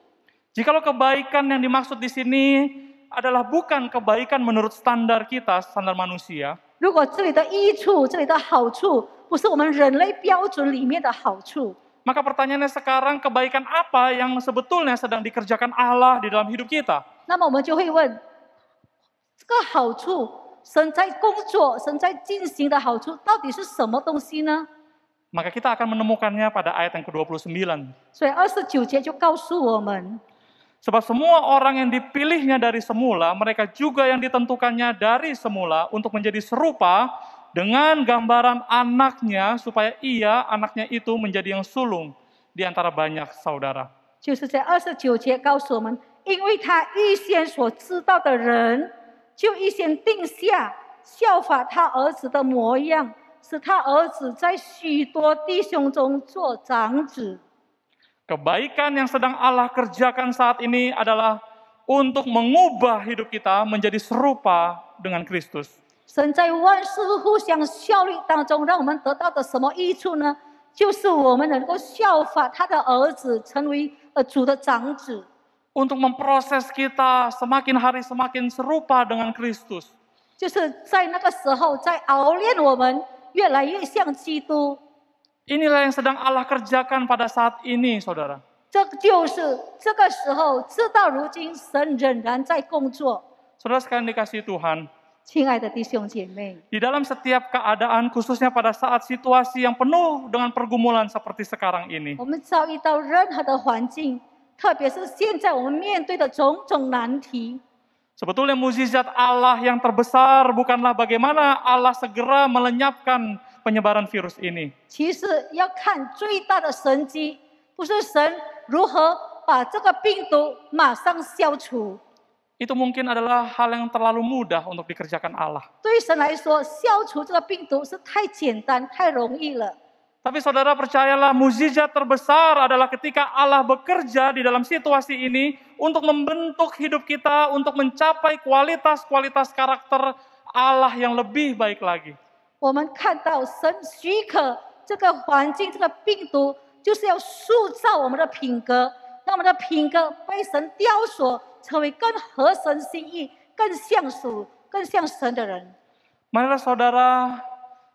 Speaker 1: Jikalau kebaikan yang dimaksud di sini adalah bukan kebaikan menurut standar kita, standar manusia,
Speaker 2: 如果这里的益处，这里的好处，不是我们人类标准里面的好处，
Speaker 1: maka pertanyaannya sekarang, kebaikan apa yang sebetulnya sedang dikerjakan Allah di dalam hidup kita?
Speaker 2: 那么我们就会问，这个好处，神在工作，神在进行的好处，到底是什么东西呢？
Speaker 1: Maka kita akan menemukannya pada ayat yang ke-29.
Speaker 2: 所以29节就告诉我们，
Speaker 1: Sebab semua orang yang dipilihnya dari semula, mereka juga yang ditentukannya dari semula untuk menjadi serupa dengan gambaran anaknya, supaya ia, anaknya itu menjadi yang sulung di antara banyak saudara.
Speaker 2: 就是在29节告诉我们，因为他预先所知道的人，就预先定下效法他儿子的模样，使他儿子在许多弟兄中做长子。
Speaker 1: Kebaikan yang sedang Allah kerjakan saat ini adalah untuk mengubah hidup kita menjadi serupa dengan Kristus.
Speaker 2: 神在万事互相效力当中，让我们得到的什么益处呢？就是我们能够效法他的儿子，成为主的长子。
Speaker 1: Untuk memproses kita semakin hari semakin serupa dengan Kristus.
Speaker 2: 就是在那个时候，在熬炼我们越来越像基督。
Speaker 1: Inilah yang sedang Allah kerjakan pada saat ini, saudara.
Speaker 2: 这就是这个时候，直到如今，神仍然在工作。
Speaker 1: Saudara sekalian dikasihi Tuhan,
Speaker 2: 亲爱的弟兄姐妹，
Speaker 1: di dalam setiap keadaan, khususnya pada saat situasi yang penuh dengan pergumulan seperti sekarang ini,
Speaker 2: 我们遭遇到任何的环境，特别是现在我们面对的种种难题，
Speaker 1: sebetulnya mukjizat Allah yang terbesar bukanlah bagaimana Allah segera melenyapkan penyebaran virus ini.
Speaker 2: 其实要看最大的神迹，不是神如何把这个病毒马上消除。
Speaker 1: Itu mungkin adalah hal yang terlalu mudah untuk dikerjakan Allah.
Speaker 2: 对神来说，消除这个病毒是太简单、太容易了。
Speaker 1: Tapi saudara percayalah, mukjizat terbesar adalah ketika Allah bekerja di dalam situasi ini untuk membentuk hidup kita, untuk mencapai kualitas-kualitas karakter Allah yang lebih baik lagi.
Speaker 2: 我们看到神许可这个环境、这个病毒，就是要塑造我们的品格，让我们的品格被神雕塑，成为更合神心意、更像属、更像神的人。
Speaker 1: Marilah saudara,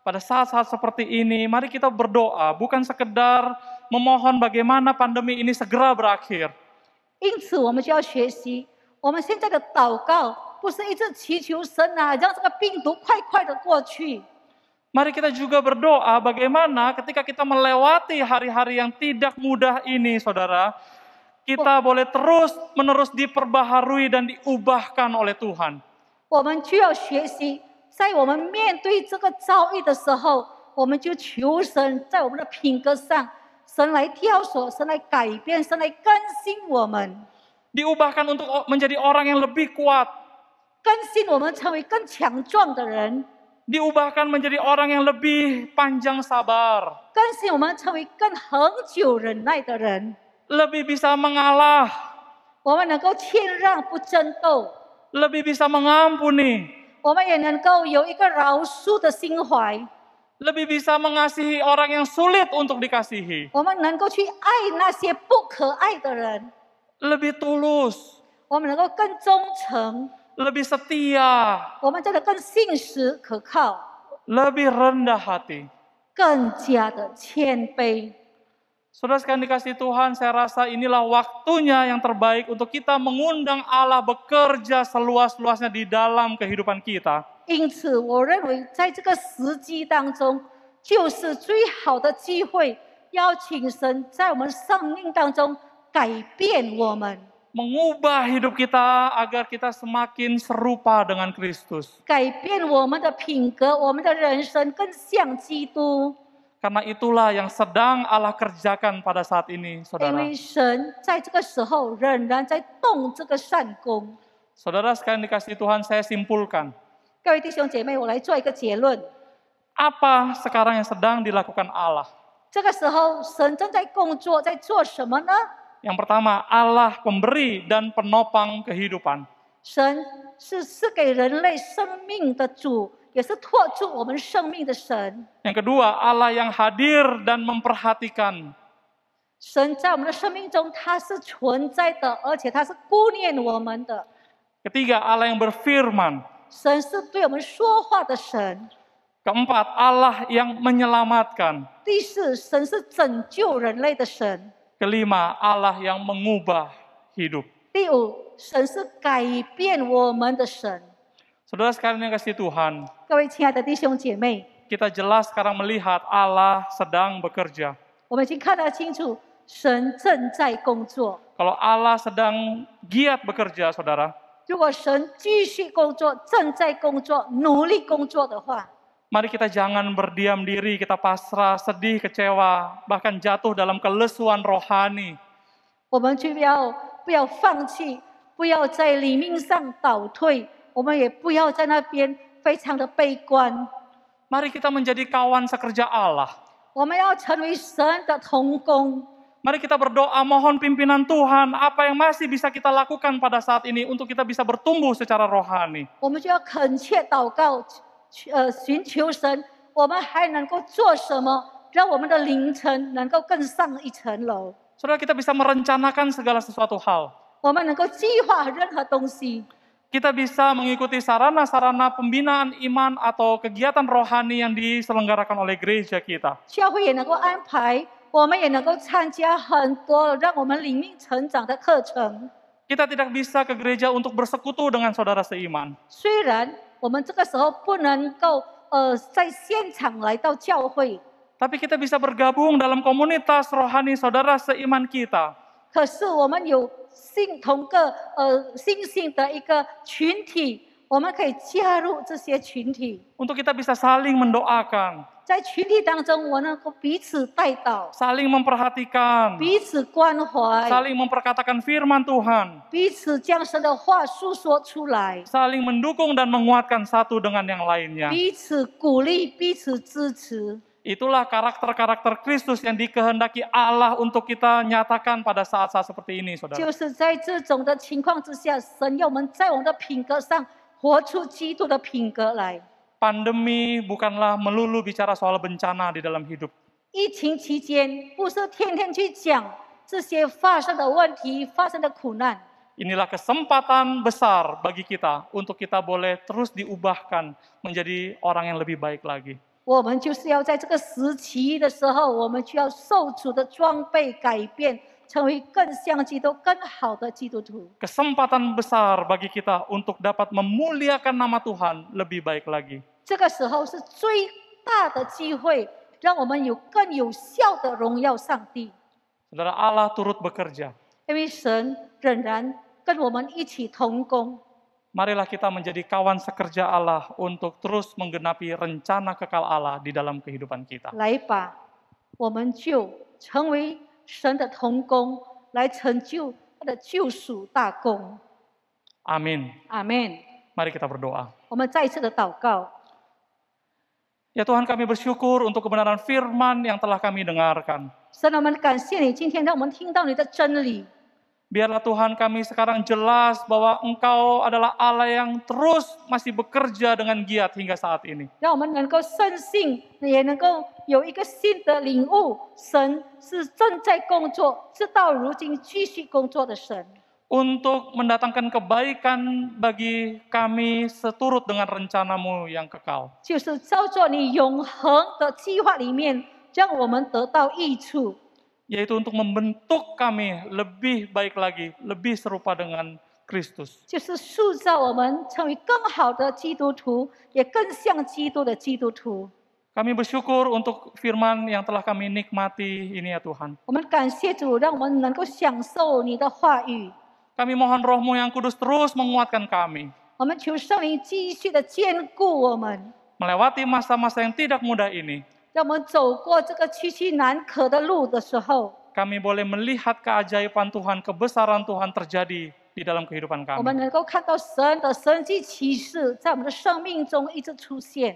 Speaker 1: pada saat-saat seperti ini, mari kita berdoa, bukan sekedar memohon bagaimana pandemi ini segera berakhir.
Speaker 2: 因此，我们就要学习，我们现在的祷告不是一直祈求神啊，让这个病毒快快的过去。
Speaker 1: Mari kita juga berdoa bagaimana ketika kita melewati hari-hari yang tidak mudah ini, saudara, kita boleh terus-menerus diperbaharui dan diubahkan oleh Tuhan.
Speaker 2: 我们就要学习，在我们面对这个遭遇的时候，我们就求神在我们的品格上，神来挑索，神来改变，神来更新我们，
Speaker 1: Diubahkan untuk menjadi orang yang lebih kuat,
Speaker 2: 更新我们成为更强壮的人，
Speaker 1: diubahkan menjadi orang yang lebih panjang sabar,
Speaker 2: 更新我们成为更恒久忍耐的人。
Speaker 1: lebih bisa mengalah,
Speaker 2: 我们能够谦让不争斗，
Speaker 1: lebih bisa mengampuni,
Speaker 2: 我们也能够有一个饶恕的心怀，
Speaker 1: lebih bisa mengasihi orang yang sulit untuk dikasihi,
Speaker 2: 我们能够去爱那些不可爱的人，
Speaker 1: lebih tulus,
Speaker 2: 我们能够更忠诚，
Speaker 1: lebih setia,
Speaker 2: 我们真的更信实可靠，
Speaker 1: lebih rendah hati.
Speaker 2: 更加的谦卑。
Speaker 1: Saudara sekalian dikasihi Tuhan, saya rasa inilah waktunya yang terbaik untuk kita mengundang Allah bekerja seluas-luasnya di dalam kehidupan kita.
Speaker 2: 因此，我认为在这个时机当中，就是最好的机会，邀请神在我们生命当中改变我们，
Speaker 1: Mengubah hidup kita agar kita semakin serupa dengan Kristus.
Speaker 2: 改变我们的品格，我们的人生更像基督。
Speaker 1: Karena itulah yang sedang Allah kerjakan pada saat ini,
Speaker 2: 因
Speaker 1: saudara.
Speaker 2: 为神在这个时候仍然在动这个善功。
Speaker 1: Saudara sekalian dikasihi Tuhan, saya simpulkan.
Speaker 2: 各位弟兄姐妹，我来做一个结论：
Speaker 1: Apa sekarang yang sedang dilakukan Allah?
Speaker 2: 这个时候，神正在工作，在做什么呢？
Speaker 1: Yang pertama, Allah pemberi dan penopang kehidupan.
Speaker 2: 神是赐给人类生命的主，也是托住我们生命的神。
Speaker 1: Yang kedua, Allah yang hadir dan memperhatikan.
Speaker 2: 神在我们的生命中，他是存在的，而且他是顾念我们的。
Speaker 1: Ketiga, Allah yang berfirman.
Speaker 2: 神是对我们说话的神。
Speaker 1: Keempat, Allah yang menyelamatkan.
Speaker 2: 第四，神是拯救人类的神。
Speaker 1: Kelima, Allah yang mengubah hidup.
Speaker 2: 第五，神是改变我们的神。
Speaker 1: Saudara sekalian yang kasih Tuhan,
Speaker 2: 各位亲爱的弟兄姐妹，
Speaker 1: kita jelas sekarang melihat Allah sedang bekerja.
Speaker 2: 我们已经看得清楚，神正在工作。
Speaker 1: Kalau Allah sedang giat bekerja, saudara,
Speaker 2: 如果神继续工作，正在工作，努力工作的话，
Speaker 1: mari kita jangan berdiam diri, kita pasrah, sedih, kecewa, bahkan jatuh dalam kelesuan rohani.
Speaker 2: 我们就不要放弃，不要在里面上倒退，我们也不要在那边非常的悲观。
Speaker 1: Mari kita menjadi kawan sekerja Allah.
Speaker 2: 我们要成为神的同工。
Speaker 1: Mari kita berdoa mohon pimpinan Tuhan, apa yang masih bisa kita lakukan pada saat ini untuk kita bisa bertumbuh secara rohani.
Speaker 2: 我们就要恳切祷告，寻求神，我们还能够做什么，让我们的灵程能够更上一层楼。
Speaker 1: Saudara, kita bisa merencanakan segala sesuatu hal.
Speaker 2: 我们能够计划任何东西，
Speaker 1: Kita bisa mengikuti sarana-sarana pembinaan iman atau kegiatan rohani yang diselenggarakan oleh gereja kita.
Speaker 2: 教会也能够安排，我们也能够参加很多让我们灵命成长的课程。
Speaker 1: Kita tidak bisa ke gereja untuk bersekutu dengan saudara seiman.
Speaker 2: 虽然我们这个时候不能够在现场来到教会，
Speaker 1: Tapi kita bisa bergabung dalam komunitas rohani saudara seiman kita.
Speaker 2: 可是我们有同个信心的一个群体，我们可以加入这些群体。
Speaker 1: Untuk kita bisa saling mendoakan,
Speaker 2: 在群体当中，我能够彼此带导，
Speaker 1: saling memperhatikan,
Speaker 2: 彼此关怀，
Speaker 1: saling memperkatakan firman Tuhan,
Speaker 2: 彼此将神的话诉说出来，
Speaker 1: saling mendukung dan menguatkan satu dengan yang lainnya.
Speaker 2: 彼此鼓励，彼此支持。
Speaker 1: Itulah karakter-karakter Kristus yang dikehendaki Allah untuk kita nyatakan pada saat-saat seperti ini, saudara.
Speaker 2: 就是在这种的情况之下，神要我们在我们的品格上活出基督的品格来。
Speaker 1: Pandemi bukanlah melulu bicara soal bencana di dalam hidup.
Speaker 2: 疫情期间，不是天天去讲这些发生的问题、发生的苦难。
Speaker 1: Inilah kesempatan besar bagi kita untuk kita boleh terus diubahkan menjadi orang yang lebih baik lagi.
Speaker 2: 我们就是要在这个时期的时候，我们需要受主的装备改变，成为更像基督、更好的基督徒。
Speaker 1: Kesempatan besar bagi kita untuk dapat memuliakan nama Tuhan lebih baik lagi.
Speaker 2: 这个时候是最大的机会，让我们有更有效的荣耀上帝。
Speaker 1: Saudara, Allah turut bekerja.
Speaker 2: 因为神仍然跟我们一起同工。
Speaker 1: Marilah kita menjadi kawan sekerja Allah untuk terus menggenapi rencana kekal Allah di dalam kehidupan kita.
Speaker 2: 来吧，我们就成为神的同工，来成就他的救赎大功。
Speaker 1: Amin.
Speaker 2: 阿门。
Speaker 1: Mari kita berdoa.
Speaker 2: 我们再一次的祷告，
Speaker 1: Ya Tuhan, kami bersyukur untuk kebenaran firman yang telah kami dengarkan.
Speaker 2: 神啊，我们感谢你，今天让我们听到你的真理。
Speaker 1: Biarlah Tuhan kami sekarang jelas bahwa Engkau adalah Allah yang terus masih bekerja dengan giat hingga saat ini.
Speaker 2: 让我们能够深信，也能够有一个新的领悟，神是正在工作，直到如今继续工作的神。
Speaker 1: Untuk mendatangkan kebaikan bagi kami seturut dengan rencana-Mu yang kekal.
Speaker 2: 就是照着你永恒的计划里面，让我们得到益处，
Speaker 1: Yaitu untuk membentuk kami lebih baik lagi, lebih serupa dengan Kristus.
Speaker 2: 就是塑造我们成为更好的基督徒，也更像基督的基督徒。
Speaker 1: Kami bersyukur untuk firman yang telah kami nikmati ini ya Tuhan.
Speaker 2: 我们感谢主，让我们能够享受你的话语。
Speaker 1: Kami mohon Roh-Mu yang kudus terus menguatkan kami.
Speaker 2: 我们求圣灵继续的坚固我们，
Speaker 1: Melewati masa-masa yang tidak mudah ini,
Speaker 2: 让我们走过这个崎岖难可的路的时候，
Speaker 1: kami boleh melihat keajaiban Tuhan, kebesaran Tuhan terjadi di dalam kehidupan
Speaker 2: 我们
Speaker 1: kami.
Speaker 2: 能够看到神的神迹奇事在我们的生命中一直出现。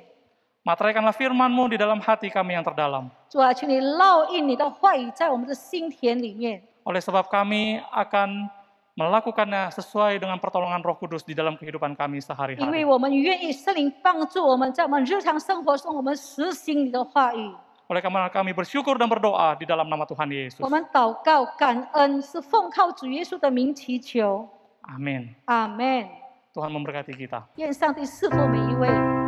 Speaker 1: Materaikanlah firman-Mu di dalam hati kami yang terdalam.
Speaker 2: 主啊，求你烙印你的话语在我们的心田里面，
Speaker 1: Oleh sebab kami akan melakukannya sesuai dengan pertolongan Roh Kudus di dalam kehidupan kami
Speaker 2: 因为
Speaker 1: sehari-hari.
Speaker 2: 我们愿意圣灵帮助我们，在我们日常生活中，我们实行你的话语。
Speaker 1: Oleh karena kami bersyukur dan berdoa di dalam nama Tuhan Yesus.
Speaker 2: 我们祷告感恩，是奉靠主耶稣的名祈求。
Speaker 1: Amin.
Speaker 2: 阿门。
Speaker 1: Tuhan memberkati kita.
Speaker 2: 愿上帝赐福每一位。